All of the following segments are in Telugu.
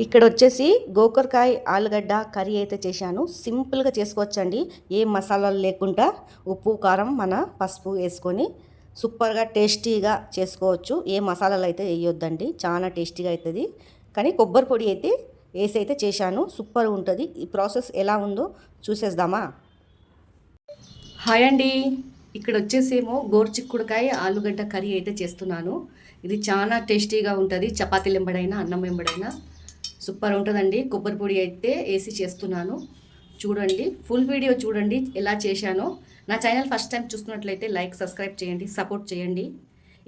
ఇక్కడ వచ్చేసి గోకరకాయ ఆలుగడ్డ కర్రీ అయితే చేశాను. సింపుల్గా చేసుకోవచ్చండి, ఏ మసాలాలు లేకుండా ఉప్పు కారం మన పసుపు వేసుకొని సూపర్గా టేస్టీగా చేసుకోవచ్చు. ఏ మసాలాలు అయితే వేయొద్దండి, చాలా టేస్టీగా అవుతుంది. కానీ కొబ్బరి పొడి అయితే వేసి అయితే చేశాను, సూపర్ ఉంటుంది. ఈ ప్రాసెస్ ఎలా ఉందో చూసేద్దామా. హాయ్ అండి, ఇక్కడ వచ్చేసేమో గోరుచిక్కుడుకాయ ఆలుగడ్డ కర్రీ అయితే చేస్తున్నాను. ఇది చాలా టేస్టీగా ఉంటుంది. చపాతీలు ఎంబడైనా అన్నం ఎంబడైనా సూపర్ ఉంటుందండి. కొబ్బరి పొడి అయితే వేసి చేస్తున్నాను. చూడండి, ఫుల్ వీడియో చూడండి ఎలా చేశానో. నా ఛానల్ ఫస్ట్ టైం చూస్తున్నట్లయితే లైక్ సబ్స్క్రైబ్ చేయండి, సపోర్ట్ చేయండి.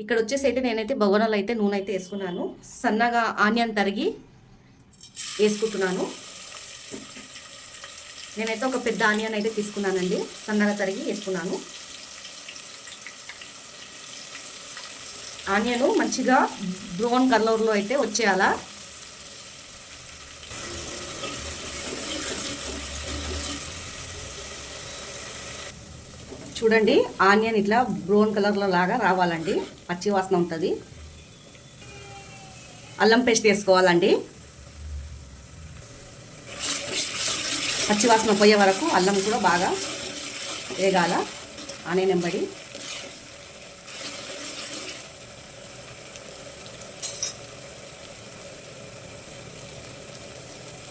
ఇక్కడ వచ్చేసి అయితే నేనైతే బగోనాలు అయితే నూనె అయితే వేసుకున్నాను. సన్నగా ఆనియన్ తరిగి వేసుకుంటున్నాను. నేనైతే ఒక పెద్ద ఆనియన్ అయితే తీసుకున్నానండి, సన్నగా తరిగి వేసుకున్నాను. ఆనియన్ మంచిగా బ్రౌన్ కలర్లో అయితే వచ్చేయాలా. చూడండి, ఆనియన్ ఇట్లా బ్రౌన్ కలర్లో లాగా రావాలండి, పచ్చి వాసన ఉంటుంది. అల్లం పేస్ట్ వేసుకోవాలండి. పచ్చి వాసన పోయే వరకు అల్లం కూడా బాగా వేగాల ఆనియన్ ఎంబడి.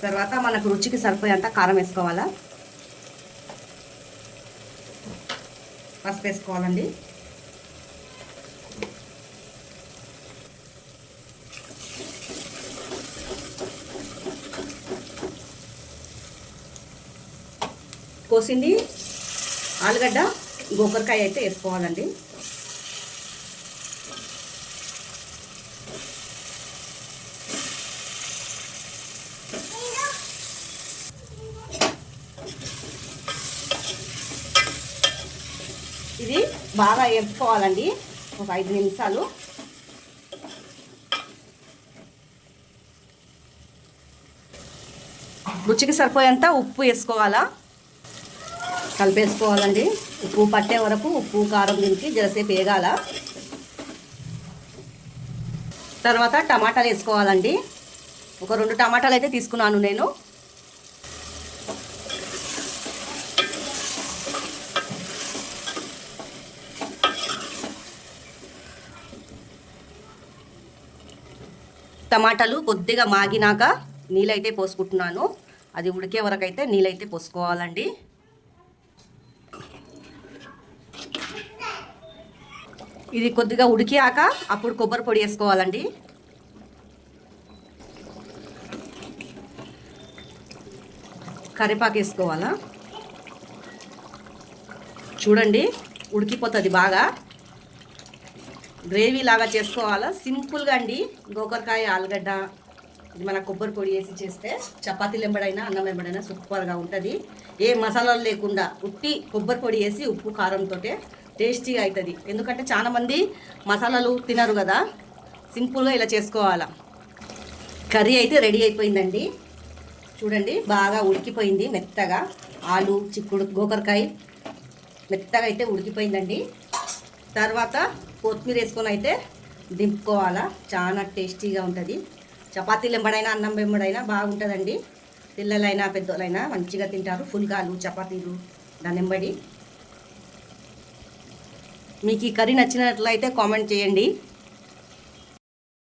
తర్వాత మనకు రుచికి సరిపోయేంత కారం వేసుకోవాలా, పసుపు వేసుకోవాలండి. కోసింది ఆలుగడ్డ గోకరకాయ అయితే వేసుకోవాలండి. ఇది బాగా వేపుకోవాలండి, ఒక 5 నిమిషాలు. రుచికి సరిపోయేంత ఉప్పు వేసుకోవాలా, కలిపేసుకోవాలండి. ఉప్పు పట్టే వరకు ఉప్పు కారం దీనికి జరసేపు వేగాల. తర్వాత టమాటాలు వేసుకోవాలండి. ఒక 2 టమాటాలు అయితే తీసుకున్నాను నేను. టమాటాలు కొద్దిగా మాగినాక నీళ్ళైతే పోసుకుంటున్నాను. అది ఉడికే వరకు అయితే నీళ్ళైతే పోసుకోవాలండి. ఇది కొద్దిగా ఉడికాక అప్పుడు కొబ్బరి పొడి వేసుకోవాలండి. కరివేపాకు వేసుకోవాలా. చూడండి, ఉడికిపోతుంది బాగా. గ్రేవీ లాగా చేసుకోవాలా, సింపుల్గా అండి. గోకరకాయ ఆలుగడ్డ ఇది మన కొబ్బరి పొడి వేసి చేస్తే చపాతీలు ఎంబడైనా అన్నం ఎంబడైనా సూపర్గా ఉంటుంది. ఏ మసాలాలు లేకుండా ఉట్టి కొబ్బరి పొడి వేసి ఉప్పు కారంతో టేస్టీగా అవుతుంది. ఎందుకంటే చాలామంది మసాలాలు తినరు కదా, సింపుల్గా ఇలా చేసుకోవాలా. కర్రీ అయితే రెడీ అయిపోయిందండి. చూడండి, బాగా ఉడికిపోయింది మెత్తగా. ఆలు చిక్కుడు గోకరకాయ మెత్తగా అయితే ఉడికిపోయిందండి. తర్వాత కొత్తిమీర వేసుకొని అయితే దింపుకోవాలా. చాలా టేస్టీగా ఉంటుంది. చపాతీలు ఎంబడైనా అన్నం వెంబడైనా బాగుంటుందండి. పిల్లలైనా పెద్దోళ్ళైనా మంచిగా తింటారు. ఫుల్గాలు చపాతీలు దాని వెంబడి. మీకు ఈ కర్రీ నచ్చినట్లయితే కామెంట్ చేయండి.